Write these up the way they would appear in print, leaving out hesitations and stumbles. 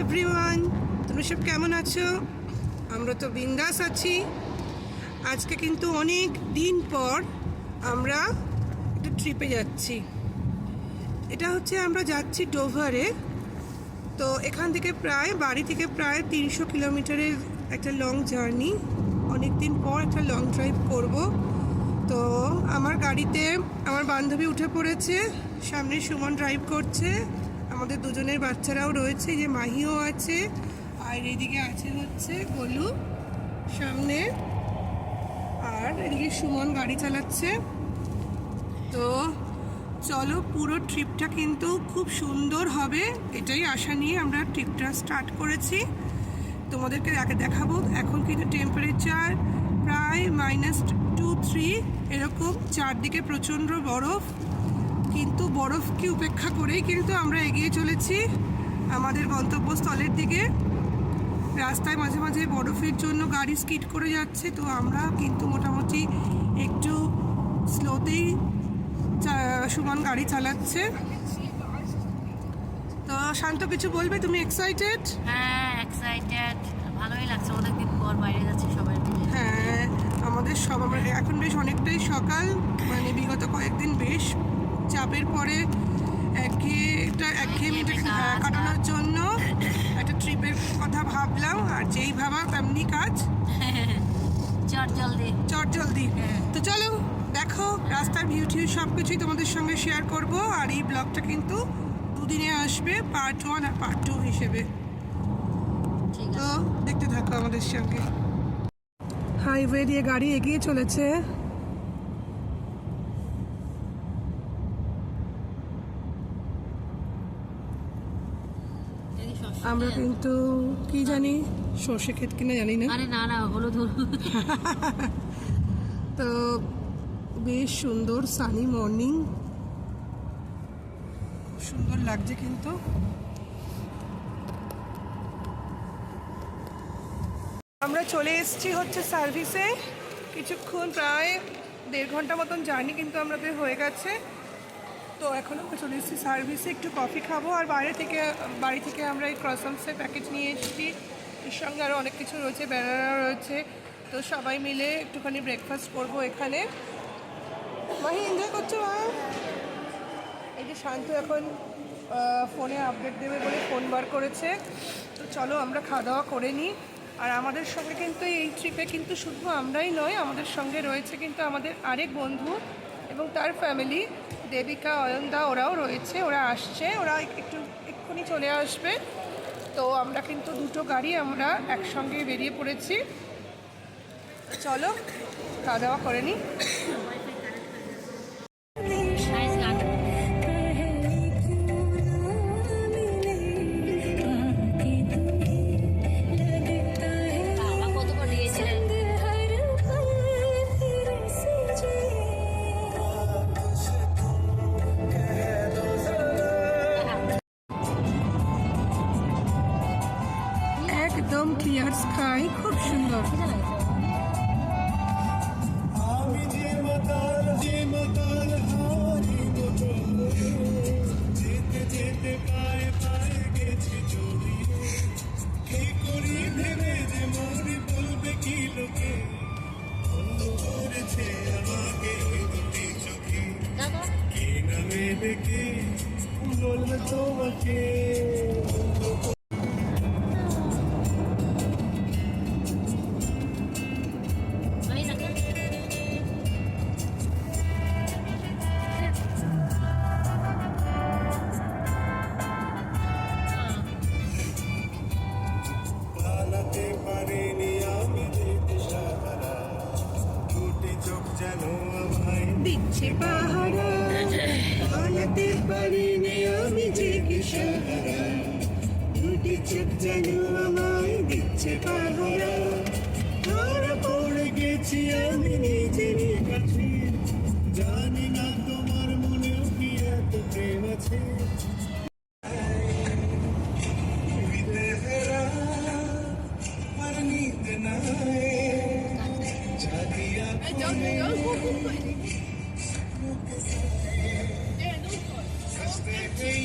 Everyone, তোমরা সব কেমন আছো? আমরা তো বিন্দাস আছি। আজকে কিন্তু অনেক দিন পর আমরা একটা ট্রিপে যাচ্ছি। এটা হচ্ছে আমরা যাচ্ছি ডোভারে। তো এখান থেকে বাড়ি থেকে প্রায় 300 কিলোমিটারের একটা লং জার্নি। অনেক দিন পর একটা লং ড্রাইভ করব। তো আমার গাড়িতে আমার বান্ধবী উঠে পড়েছে, সামনে সুমন ড্রাইভ করছে, আমাদের দুজনের বাচ্চারাও রয়েছে, যে মাহিও আছে, আর এদিকে আছে হচ্ছে গোলু সামনে, আর এদিকে সুমন গাড়ি চালাচ্ছে। তো চলো, পুরো ট্রিপটা কিন্তু খুব সুন্দর হবে, এটাই আশা নিয়ে আমরা ট্রিপটা স্টার্ট করেছি। তোমাদেরকে দেখাবো। এখন কিন্তু টেম্পারেচার প্রায় -2-3 এরকম, চারদিকে প্রচণ্ড বরফ। কিন্তু বরফকে উপেক্ষা করেই কিন্তু আমরা এগিয়ে চলেছি আমাদের গন্তব্যস্থলের দিকে। রাস্তায় মাঝে মাঝে বরফের জন্য গাড়ি স্কিড করে যাচ্ছে, তো আমরা কিন্তু মোটামুটি একটু স্লোতেই সুমন গাড়ি চালাচ্ছে। তো শান্ত, কিছু বলবে? তুমি এক্সাইটেড? হ্যাঁ, এক্সাইটেড, ভালোই লাগছে, অনেকদিন পর বাইরে যাচ্ছি সবাই মিলে। হ্যাঁ, আমাদের এখন বেশ অনেকটাই সকাল, মানে বিগত কয়েকদিন বেশ চাপের পরে একঘেয়েমিটাকে কাটানোর জন্য একটা ট্রিপের কথা ভাবলাম, আর যেই ভাবা তেমনি কাজ। চট জলদি। তো চলো, দেখো রাস্তার ভিউ টিউ সব কিছুই তোমাদের সঙ্গে শেয়ার করব। আর এই ব্লগটা কিন্তু দুদিনে আসবে, পার্ট 1 আর পার্ট 2 হিসেবে। তো দেখতে থাকো আমাদের সঙ্গে। হাইওয়ে দিয়ে গাড়ি এগিয়ে চলেছে। আমরা কিন্তু কি জানি, সর্ষে ক্ষেত কিনা জানি না। আরে না, হলুদ। তো বেশ সুন্দর সানি মর্নিং, সুন্দর লাগছে কিন্তু। আমরা চলে এসেছি হচ্ছে সার্ভিসে। কিছুক্ষণ প্রায় 1.5 ঘন্টা মতন জার্নি কিন্তু আমাদের হয়ে গেছে। তো এখন আমরা চলে এসেছি সার্ভিসে, একটু কফি খাবো। আর বাড়ি থেকে আমরা এই ক্রসান্টসের প্যাকেট নিয়ে এসেছি, এর সঙ্গে আরও অনেক কিছু রয়েছে, ব্যানানা রয়েছে। তো সবাই মিলে একটুখানি ব্রেকফাস্ট করব এখানে। মাহি এনজয় করছো? এই যে শান্ত এখন ফোনে আপডেট দেবে বলে ফোন বার করেছে। তো চলো আমরা খাওয়া দাওয়া করে নিই। আর আমাদের সঙ্গে কিন্তু এই ট্রিপে কিন্তু শুধু আমরাই নয়, আমাদের সঙ্গে রয়েছে কিন্তু আমাদের আরেক বন্ধু এবং তার ফ্যামিলি, দেবিকা, অয়নদা, ওরাও রয়েছে, ওরা আসছে, ওরা এক্ষুনি চলে আসবে। তো আমরা কিন্তু দুটো গাড়ি আমরা একসঙ্গে বেরিয়ে পড়েছি। চলো খাওয়া দাওয়া করে নিই। একদম ক্লিয়ার স্কাই, খুব সুন্দর। তোমাকে দিচ্ছে পাহারা, পালাতে পারিনি আমি যে কিশোরা, দুটি চোখ যেন আমায় দিচ্ছে পাহারা। ধরা পড়ে গেছি আমি নিজেরই কাছে, জানি না তোমার মনেও কি এত প্রেম আছে।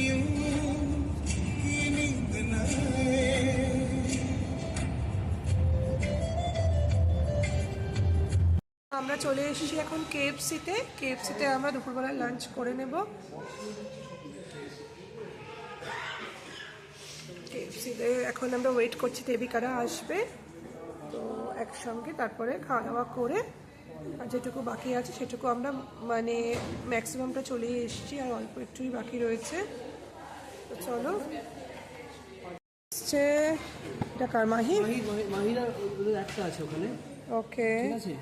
You, you need the night. আমরা চলে এসেছি এখন কেএফসিতে। কেএফসিতে আমরা দুপুরবেলা লাঞ্চ করে নেব। কেএফসিতে এখন আমরা ওয়েট করছি দেবিকারা আসবে, তো একসঙ্গে তারপরে খাওয়া দাওয়া করে আর যেটুকু বাকি আছে সেটুকু আমরা মানে ম্যাক্সিমামটা চলে এসেছি, আর অল্প একটুই বাকি রয়েছে। তো চলো এটা কার মাহি মাহিরা একটা আছে ওখানে। ওকে,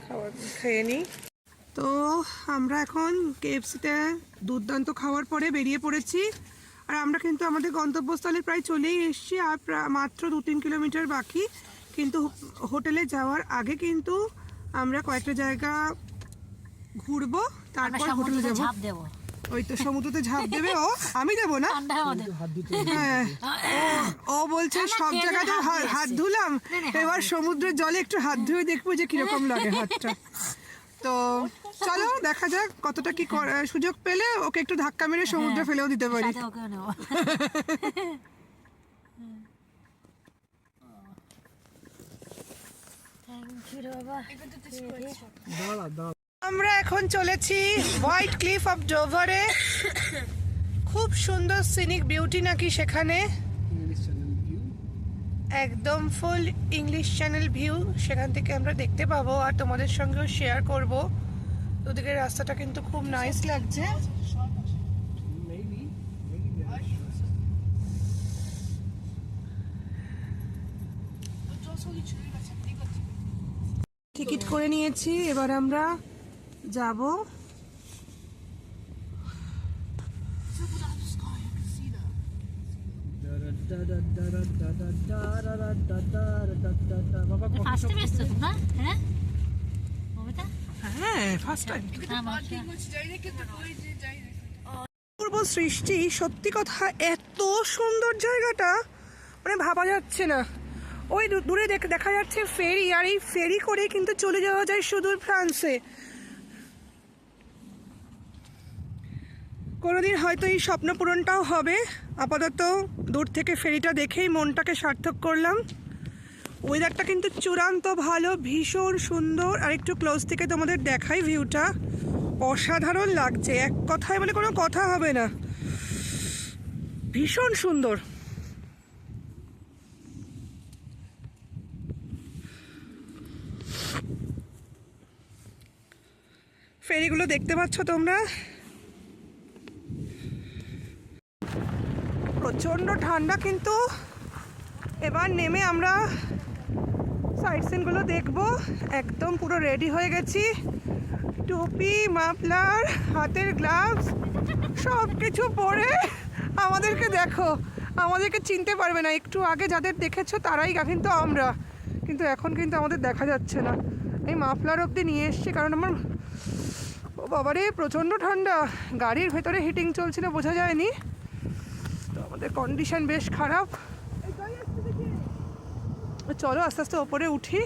খাবার খেয়ে নিই। তো আমরা এখন কেএফসিতে দুর্দান্ত খাওয়ার পরে বেরিয়ে পড়েছি, আর আমরা কিন্তু আমাদের গন্তব্যস্থলে প্রায় চলেই এসেছি, আর মাত্র 2-3 কিলোমিটার বাকি। কিন্তু হোটেলে যাওয়ার আগে কিন্তু আমরা কয়েকটা জায়গা ঘুরবো, তারপর হোটেলে যাবো। ওই তো সমুদ্রতে ঝাঁপ দেবে ও, আমি দেবো না। হ্যাঁ, ও বলছে সব জায়গাতে হাত ধুলাম, এবার সমুদ্রের জলে একটু হাত ধুয়ে দেখবো যে কিরকম লাগে হাতটা। তো চলো দেখা যাক কতটা কি সুযোগ পেলে ওকে একটু ধাক্কা মেরে সমুদ্রে ফেলেও দিতে পারি। আমরা এখন চলেছি হোয়াইট ক্লিফ অফ ডোভারে। খুব সুন্দর সিনিক বিউটি নাকি সেখানে, একদম ফুল ইংলিশ চ্যানেল ভিউ সেখান থেকে আমরা দেখতে পাবো, আর তোমাদের সঙ্গেও শেয়ার করব। দুদিকের রাস্তাটা কিন্তু খুব নাইস লাগছে। টিকিট করে নিয়েছি, এবার আমরা যাব। পূর্ব সৃষ্টি, সত্যি কথা এত সুন্দর জায়গাটা মানে ভাবা যাচ্ছে না। ওই দূরে দেখা যাচ্ছে ফেরি, আর এই ফেরি করে কিন্তু চলে যাওয়া যায় সুদূর ফ্রান্সে। কোনোদিন হয়তো এই স্বপ্ন পূরণটাও হবে। আপাতত দূর থেকে ফেরিটা দেখেই মনটাকে সার্থক করলাম। ওয়েদারটা কিন্তু চূড়ান্ত ভালো, ভীষণ সুন্দর। আর একটু ক্লোজ থেকে তোমাদের দেখাই ভিউটা, অসাধারণ লাগছে, এক কথায় মানে কোনো কথা হবে না, ভীষণ সুন্দর। ফেরিগুলো দেখতে পাচ্ছ তোমরা, প্রচণ্ড ঠান্ডা। কিন্তু এবার নেমে আমরা সাইট সিনগুলো দেখবো। একদম পুরো রেডি হয়ে গেছি, টুপি, মাফলার, হাতের গ্লাভস সব কিছু পরে। আমাদেরকে দেখো, আমাদেরকে চিনতে পারবে না। একটু আগে যাদের দেখেছো তারাই কিন্তু আমরা, কিন্তু এখন কিন্তু আমাদের দেখা যাচ্ছে না। এই মাফলার অবধি নিয়ে এসছি, কারণ আমার ও বাবারে প্রচণ্ড ঠান্ডা। গাড়ির ভেতরে হিটিং চলছিল, বোঝা যায়নি। তো আমাদের কন্ডিশন বেশ খারাপ। চলো আস্তে আস্তে ওপরে উঠি,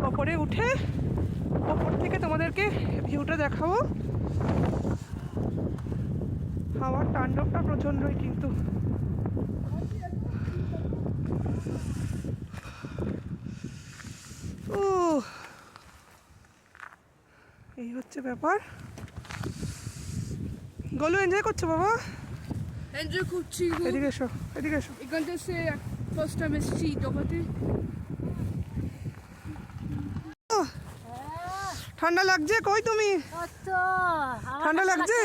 ওপরে উঠে ওপর থেকে তোমাদেরকে ভিউটা দেখাবো। হাওয়ার তাণ্ডবটা প্রচণ্ডই কিন্তু। ও এই হচ্ছে ব্যাপার। গোলু এনজয় করছো বাবা? এনজয় করছি। এদিকে এসো, এদিকে এসো। এখান থেকে ফার্স্ট টাইম এসেছি দোকাতে। ঠান্ডা লাগছে? কই তুমি? ঠান্ডা লাগছে?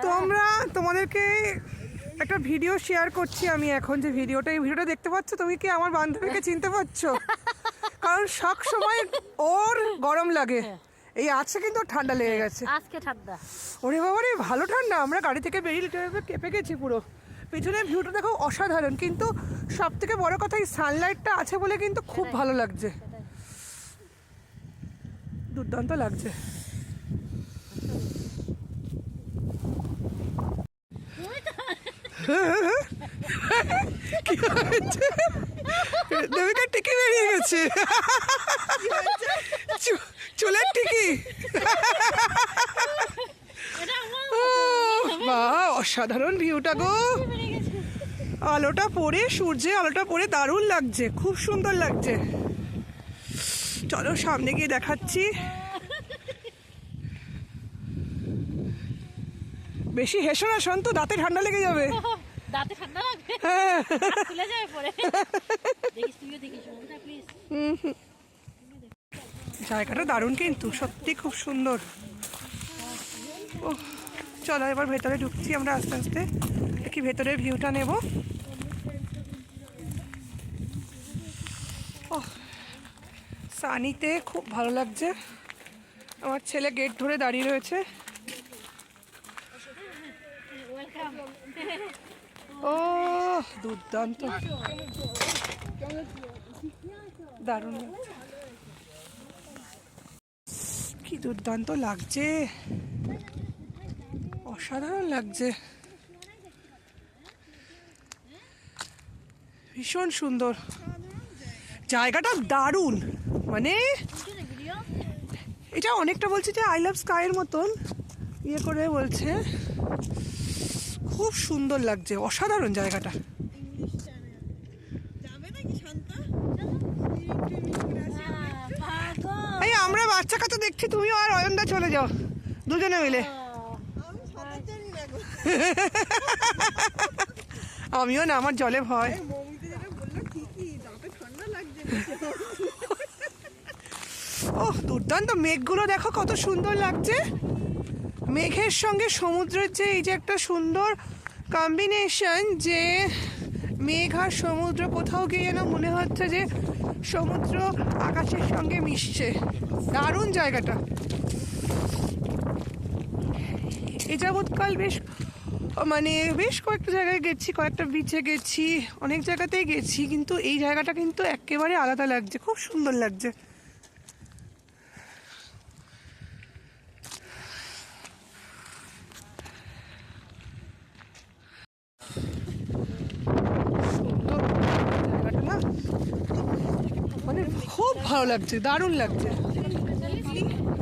তো আমরা তোমাদেরকে একটা ভিডিও শেয়ার করছি আমি এখন, যে ভিডিওটা, এই ভিডিওটা দেখতে পাচ্ছ তুমি কি আমার বান্ধবীকে চিনতে পারছো? কারণ সব সময় ওর গরম লাগে, এই আছে কিন্তু ঠান্ডা লেগে গেছে আজকে ঠান্ডা। ওরে বাবা রে, ভালো ঠান্ডা। আমরা গাড়ি থেকে বেরিয়ে কেঁপে গেছি পুরো। পিছনের ভিউটা দেখো অসাধারণ, কিন্তু সব থেকে বড় কথা এই সানলাইটটা আছে বলে কিন্তু খুব ভালো লাগছে, দুর্দান্ত লাগছে। দেবিকা টিকি বেরিয়ে গেছে, চুলের টিকি। বাহ, অসাধারণ ভিউটা গো। আলোটা পড়ে, সূর্যে আলোটা পড়ে দারুণ লাগছে, খুব সুন্দর লাগছে। চলো সামনে গিয়ে দেখাচ্ছি। বেশি হেসো না, শোন তো দাঁতে ঠান্ডা লেগে যাবে। দাঁতে ঠান্ডা লাগবে, হ্যাঁ খুলে যাবে পরে। দেখিস, তুইও দেখিস সমুদ্রটা প্লিজ। জায়গাটা দারুণ কিন্তু, সত্যি খুব সুন্দর। ও চলো এবার ভেতরে ঢুকছি আমরা আস্তে আস্তে, দেখি ভেতরের ভিউটা নেব। ও সানিতে খুব ভালো লাগছে। আমার ছেলে গেট ধরে দাঁড়িয়ে রয়েছে। ওয়েলকাম। ও দুর্দান্ত, দারুণ লাগছে। কি দুর্দান্ত লাগছে, অসাধারণ লাগছে, ভীষণ সুন্দর জায়গাটা, দারুণ। মানে এটা অনেকটা বলছে যে আই লাভ স্কাইয়ের মতন ইয়ে করে বলছে, খুব সুন্দর লাগছে, অসাধারণ জায়গাটা। এই আমরা বাচ্চা কাচ্চা দেখছি, তুমিও আর অয়নদা চলে যাও দুজনে মিলে। আমিও না, আমার জলে ভয়। ও দুর্দান্ত, মেঘগুলো দেখো কত সুন্দর লাগছে, মেঘের সঙ্গে সমুদ্রের যে এই যে একটা সুন্দর কম্বিনেশন, যে মেঘ আর সমুদ্র, কোথাও গিয়ে যেন মনে হচ্ছে যে সমুদ্র আকাশের সঙ্গে মিশছে, দারুণ জায়গাটা। এই যাবৎকাল বেশ কয়েকটা জায়গায় গেছি, কয়েকটা বিচে গেছি, অনেক জায়গাতেই গেছি, কিন্তু এই জায়গাটা কিন্তু একেবারে আলাদা লাগছে, খুব সুন্দর লাগছে। সুন্দর জায়গাটা না, মানে খুব ভালো লাগছে, দারুণ লাগছে,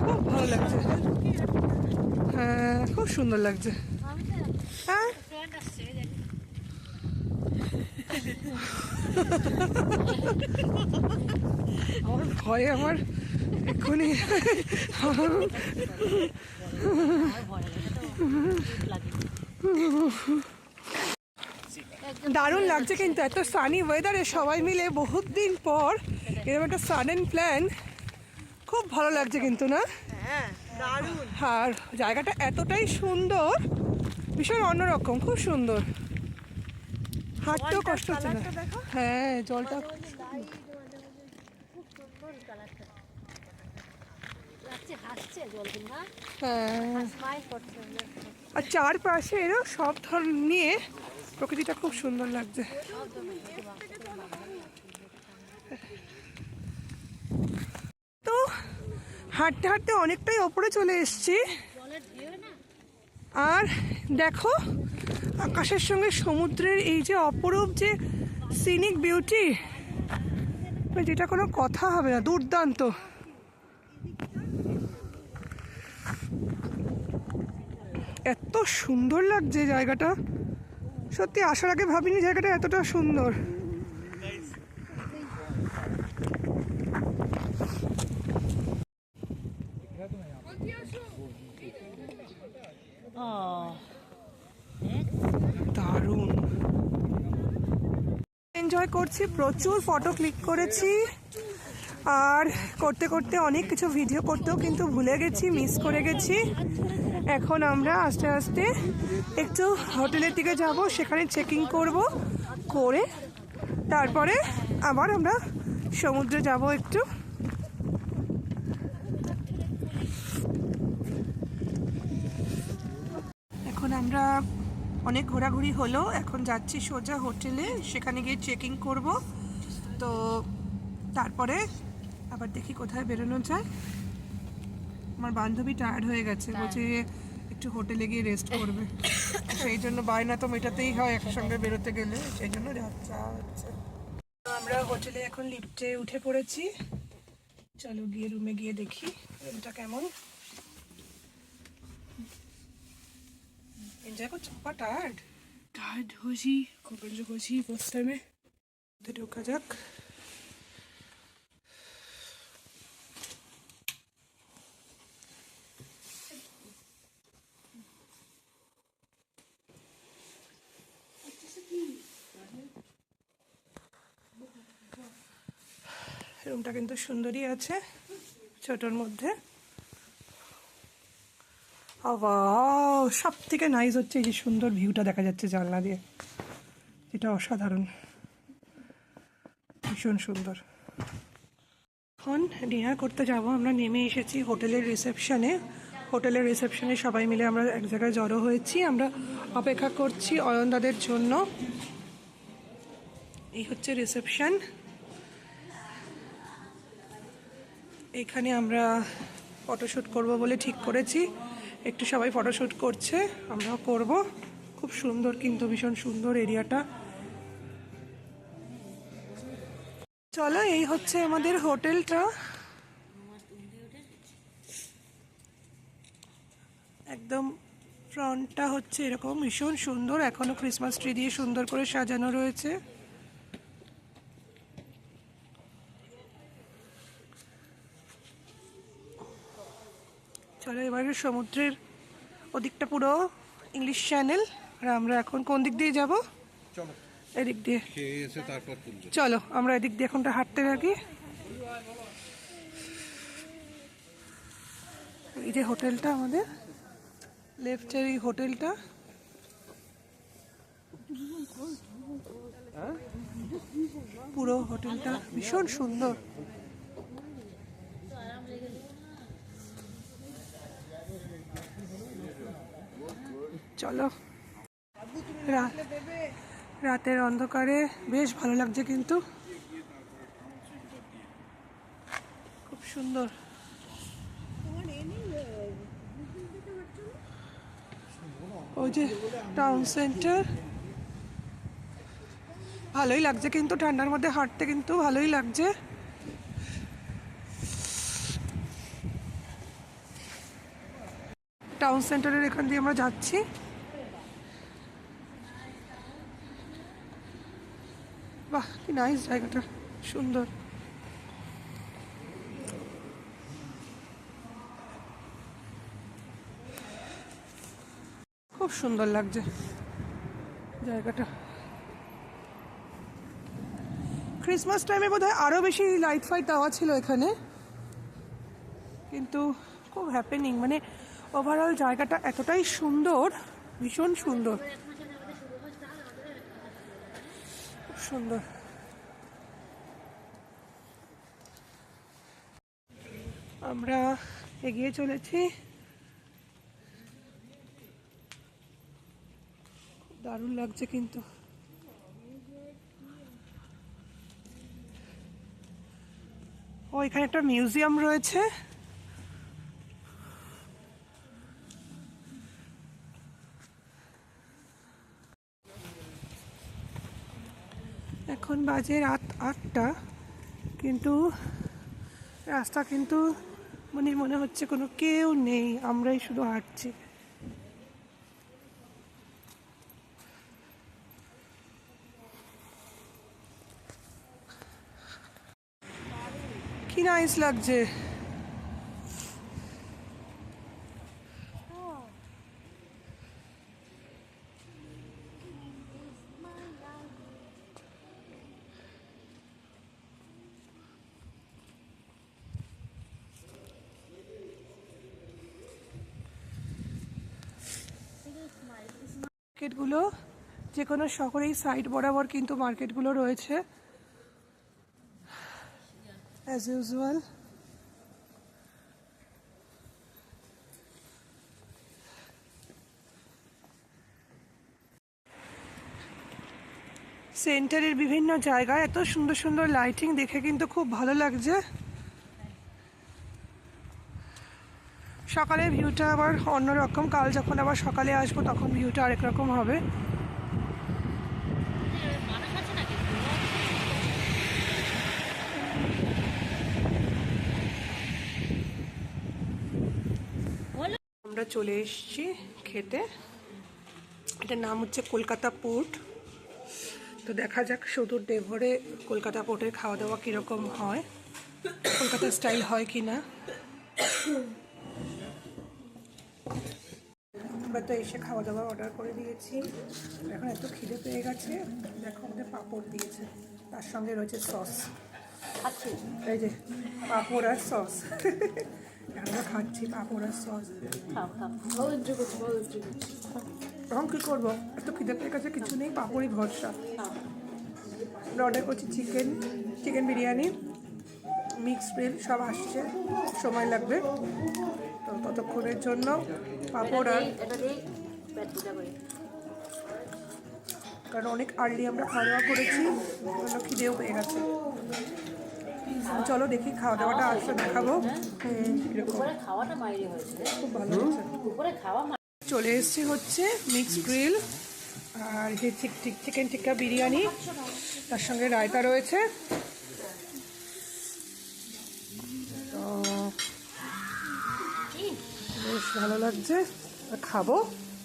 খুব ভালো লাগছে। হ্যাঁ খুব সুন্দর লাগছে। হ্যাঁ আমার ভয়ে আমার এক্ষুনি দারুণ লাগছে কিন্তু, এত সানি ওয়েদারে সবাই মিলে বহুত দিন পর এরকম একটা সাডেন প্ল্যান, খুব ভালো লাগছে কিন্তু না। আর জায়গাটা এতটাই সুন্দর, ভীষণ অন্যরকম, খুব সুন্দর, হাঁটতেও কষ্ট হচ্ছে না। হ্যাঁ জলটা হ্যাঁ, আর চারপাশে এরও সব ধরনের নিয়ে প্রকৃতিটা খুব সুন্দর লাগছে। তো হাঁটতে হাঁটতে অনেকটাই ওপরে চলে এসেছি, আর দেখো আকাশের সঙ্গে সমুদ্রের এই যে অপরূপ যে সিনিক বিউটি, যেটা কোনো কথা হবে না, দুর্দান্ত। এত সুন্দর লাগছে জায়গাটা, সত্যি আসার আগে ভাবিনি জায়গাটা এতটা সুন্দর। দারুণ এনজয় করছি, প্রচুর ফটো ক্লিক করেছি, আর করতে করতে অনেক কিছু ভিডিও করতেও কিন্তু ভুলে গেছি, মিস করে গেছি। এখন আমরা আস্তে আস্তে একটু হোটেলের দিকে যাব, সেখানে চেকিং করব, করে তারপরে আবার আমরা সমুদ্রে যাব একটু। এখন আমরা অনেক ঘোরাঘুরি হলো, এখন যাচ্ছি সোজা হোটেলে, সেখানে গিয়ে চেকিং করব, তো তারপরে আবার দেখি কোথায় বেরোনো যায়। আমার বান্ধবী টায়ার্ড হয়ে গেছে, বলছে একটু হোটেলে গিয়ে রেস্ট করবে, সেই জন্য বায়না তো মেটাতেই হয় একসঙ্গে বেরোতে গেলে, সেই জন্য যাওয়া হচ্ছে। আমরা হোটেলে এখন লিফটে উঠে পড়েছি, চলো গিয়ে রুমে গিয়ে দেখি রুমটা কেমন। এনজয় করছো? টায়ার্ড হয়েছি, খুব এনজয় করছি ফার্স্ট টাইমে। ঢোকা যাক। রুমটা কিন্তু সুন্দরই আছে, ছোটোর মধ্যে। সব থেকে নাইস হচ্ছে এই যে সুন্দর ভিউটা দেখা যাচ্ছে জানলা দিয়ে, এটা অসাধারণ, ভীষণ সুন্দর। এখন ডিনার করতে যাব, আমরা নেমে এসেছি হোটেলের রিসেপশনে। হোটেলের রিসেপশনে সবাই মিলে আমরা এক জায়গায় জড়ো হয়েছি, আমরা অপেক্ষা করছি অয়নদাদের জন্য। এই হচ্ছে রিসেপশন, এখানে আমরা ফটোশ্যুট করব বলে ঠিক করেছি, একটু সবাই ফটোশ্যুট করছে, আমরাও করব। খুব সুন্দর কিন্তু, ভীষণ সুন্দর এরিয়াটা। চলো, এই হচ্ছে আমাদের হোটেলটা, একদম ফ্রন্টটা হচ্ছে এরকম, ভীষণ সুন্দর, এখনো ক্রিসমাস ট্রি দিয়ে সুন্দর করে সাজানো রয়েছে। চলো, এবারে সমুদ্রের ওদিকটা পুরো ইংলিশ চ্যানেল, আর আমরা এখন কোন দিক দিয়ে যাব? এদিক দিয়ে। চলো আমরা এদিক দিয়ে এখনটা হাঁটতে থাকি। এই যে হোটেলটা আমাদের, লেফটের এই হোটেলটা, পুরো হোটেলটা ভীষণ সুন্দর। চলো, রাতের অন্ধকারে বেশ ভালো লাগছে কিন্তু, খুব সুন্দর। ওই যে টাউন সেন্টার, ভালোই লাগছে কিন্তু, ঠান্ডার মধ্যে হাঁটতে কিন্তু ভালোই লাগছে। টাউন সেন্টারের এখান দিয়ে আমরা যাচ্ছি। বাহ, কি নাইস জায়গাটা, সুন্দর। খুব সুন্দর লাগছে জায়গাটা। ক্রিসমাস টাইমে বোধহয় আরও বেশি লাইট ফাইট দেওয়া ছিল এখানে, কিন্তু খুব হ্যাপেনিং, মানে ওভারঅল জায়গাটা এতটাই সুন্দর, ভীষণ সুন্দর, খুব সুন্দর। আমরা এগিয়ে চলেছি, খুব দারুণ লাগছে কিন্তু। ও, এখানে একটা মিউজিয়াম রয়েছে, এখন বাজে রাত 8টা, কিন্তু রাস্তা কিন্তু মানে মনে হচ্ছে কোনো কেউ নেই, আমরাই শুধু হাঁটছি। কি নাইস লাগছে। মার্কেটগুলো যে কোনো শহরেই সাইড বরাবর কিন্তু মার্কেটগুলো রয়েছে অ্যাজ ইউজুয়াল। সেন্টারের বিভিন্ন জায়গায় এত সুন্দর সুন্দর লাইটিং দেখে কিন্তু খুব ভালো লাগছে। সকালের ভিউটা আবার অন্যরকম, কাল যখন আবার সকালে আসবো তখন ভিউটা আরেক রকম হবে। আমরা চলে এসেছি খেতে, এটার নাম হচ্ছে কলকাতা পোর্ট। তো দেখা যাক সুদূর দেভরে কলকাতা পোর্টের খাওয়া দাওয়া কীরকম হয়, কলকাতা স্টাইল হয় কি না। আমরা তো এসে খাওয়া দাওয়া অর্ডার করে দিয়েছি, এখন এত খিদে পেয়ে গেছে। দেখো আমাদের পাঁপড় দিয়েছে, তার সঙ্গে রয়েছে সস। খাচ্ছি এই যে পাঁপড় আর সস আমরা খাচ্ছি পাঁপড় আর সস। খাও খাও ভালো এনজয় করছি, ভালো এনজয় করছি। এখন কী করবো, এত খিদের কাছে কিছু নেই, পাঁপড়ই ভরসা। আমরা অর্ডার করছি চিকেন বিরিয়ানি, মিক্সড গ্রিল সব আসছে, সময় লাগবে। তো ততক্ষণের জন্য পাঁপড় আর, এটা দিই পেট পূজা করি। কারণ অনেক আর্লি আমরা খাওয়া দাওয়া করেছি, অন্য খিদেও পেয়ে গেছে। চলো দেখি খাওয়া দাওয়াটা আসলে দেখাবো। এরকম উপরে খাওয়াটা বাইরে হয়েছে, খুব ভালো হয়েছে। উপরে খাওয়া চলে এসেছি হচ্ছে মিক্সড গ্রিল আর এই চিকেন টিক্কা বিরিয়ানি, তার সঙ্গে রায়তা রয়েছে। তো বেশ ভালো লাগছে, আর খাবো।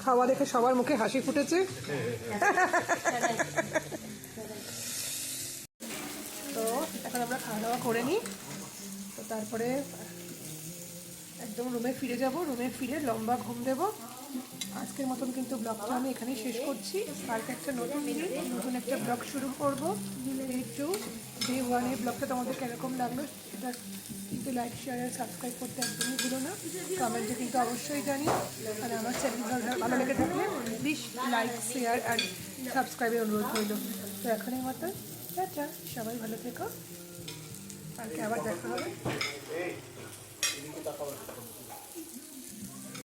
খাওয়া দেখে সবার মুখে হাসি ফুটেছে। তো এখন আমরা খাওয়া দাওয়া করে নিই, তো তারপরে একদম রুমে ফিরে যাব। রুমে ফিরে লম্বা ঘুম দেব। আজকের মতন কিন্তু ব্লগটা আমি এখানেই শেষ করছি। কালকে একটা নতুন দিন, নতুন একটা ব্লগ শুরু করবো। ডে 1 এই ব্লগটা তোমাদের কীরকম লাগলো সেটা কিন্তু লাইক শেয়ার আর সাবস্ক্রাইব করতে একদমই ভুলো না। কমেন্টে কিন্তু অবশ্যই জানিও। আর আমার চ্যানেল ভালো লেগে থাকলে প্লিজ লাইক শেয়ার আর সাবস্ক্রাইবের অনুরোধ রইল। তো এখনই মতো টাটা, সবাই ভালো থেকো, কালকে আবার দেখা হবে।